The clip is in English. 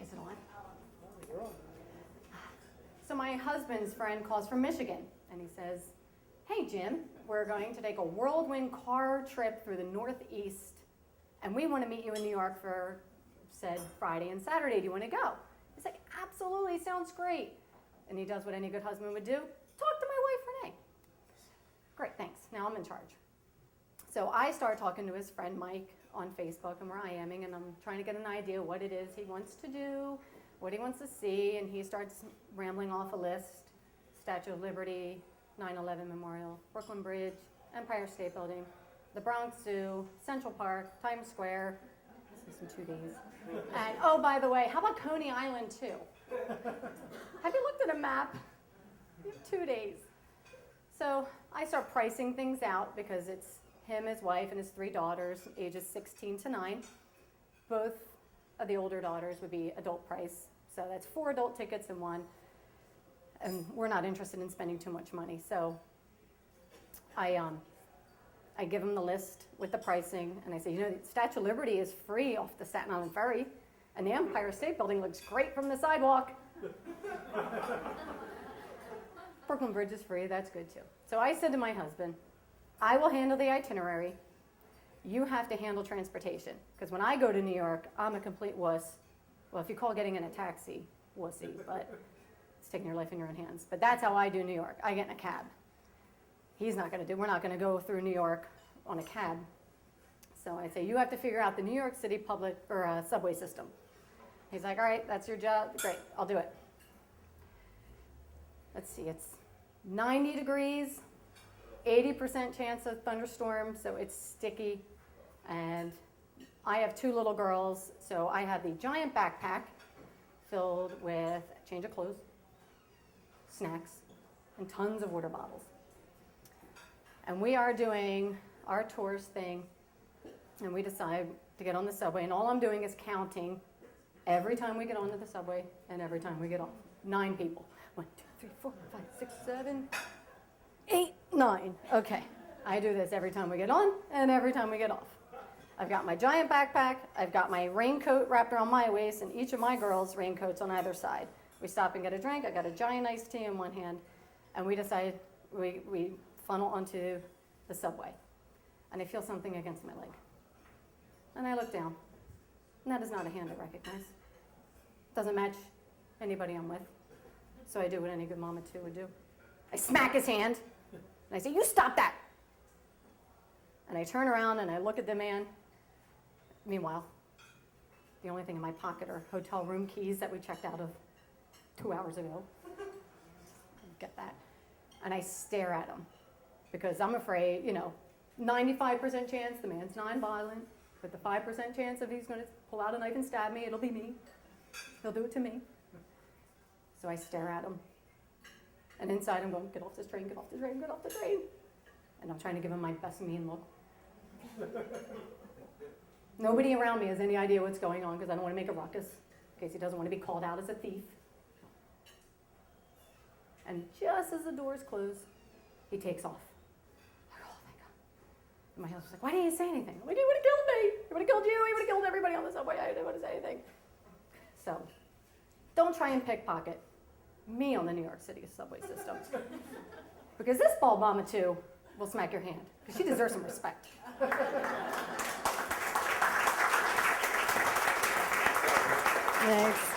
Is it on? So my husband's friend calls from Michigan, and he says, hey, Jim, we're going to take a whirlwind car trip through the Northeast, and we want to meet you in New York for, said, Friday and Saturday. Do you want to go? He's like, absolutely, sounds great. And he does what any good husband would do, talk to my wife, Renee. Great, thanks. Now I'm in charge. So I start talking to his friend Mike on Facebook, and we're IMing, and I'm trying to get an idea what it is he wants to do, what he wants to see, and he starts rambling off a list: Statue of Liberty, 9/11 Memorial, Brooklyn Bridge, Empire State Building, the Bronx Zoo, Central Park, Times Square. This is in 2 days. And oh, by the way, how about Coney Island too? Have you looked at a map? You have 2 days. So I start pricing things out because it's him, his wife, and his 3 daughters, ages 16 to 9. Both of the older daughters would be adult price. So that's 4 adult tickets and 1. And we're not interested in spending too much money. So I give them the list with the pricing, and I say, the Statue of Liberty is free off the Staten Island Ferry, and the Empire State Building looks great from the sidewalk. Brooklyn Bridge is free, that's good too. So I said to my husband, I will handle the itinerary. You have to handle transportation, because when I go to New York, I'm a complete wuss. Well, if you call getting in a taxi wussy, but it's taking your life in your own hands. But that's how I do New York. I get in a cab. We're not going to go through New York on a cab. So I say, you have to figure out the New York City public or subway system. He's like, all right, that's your job. Great, I'll do it. Let's see, it's 90 degrees, 80% chance of thunderstorms, so it's sticky. And I have 2 little girls, so I have the giant backpack filled with a change of clothes, snacks, and tons of water bottles. And we are doing our tours thing, and we decide to get on the subway, and all I'm doing is counting every time we get onto the subway and every time we get off. 9 people. 1, 2, 3, 4, 5, 6, 7, 8, 9. Okay, I do this every time we get on and every time we get off. I've got my giant backpack, I've got my raincoat wrapped around my waist, and each of my girls' raincoats on either side. We stop and get a drink. I got a giant iced tea in one hand, and we decide we funnel onto the subway. And I feel something against my leg. And I look down, and that is not a hand I recognize. Doesn't match anybody I'm with. So I do what any good mama too would do. I smack his hand, and I say, you stop that! And I turn around and I look at the man. Meanwhile, the only thing in my pocket are hotel room keys that we checked out of 2 hours ago. Get that. And I stare at him because I'm afraid, 95% chance the man's nonviolent, but the 5% chance if he's going to pull out a knife and stab me, it'll be me. He'll do it to me. So I stare at him. And inside I'm going, get off this train, get off the train, get off the train. And I'm trying to give him my best mean look. Nobody around me has any idea what's going on because I don't want to make a ruckus in case he doesn't want to be called out as a thief. And just as the doors close, he takes off. I go, oh, thank God. And my husband's like, why didn't you say anything? I'm like, he would have killed me. He would have killed you. He would have killed everybody on the subway. I didn't want to say anything. So don't try and pickpocket me on the New York City subway system. Because this ball mama, too, will smack your hand. Because she deserves some respect. Thanks.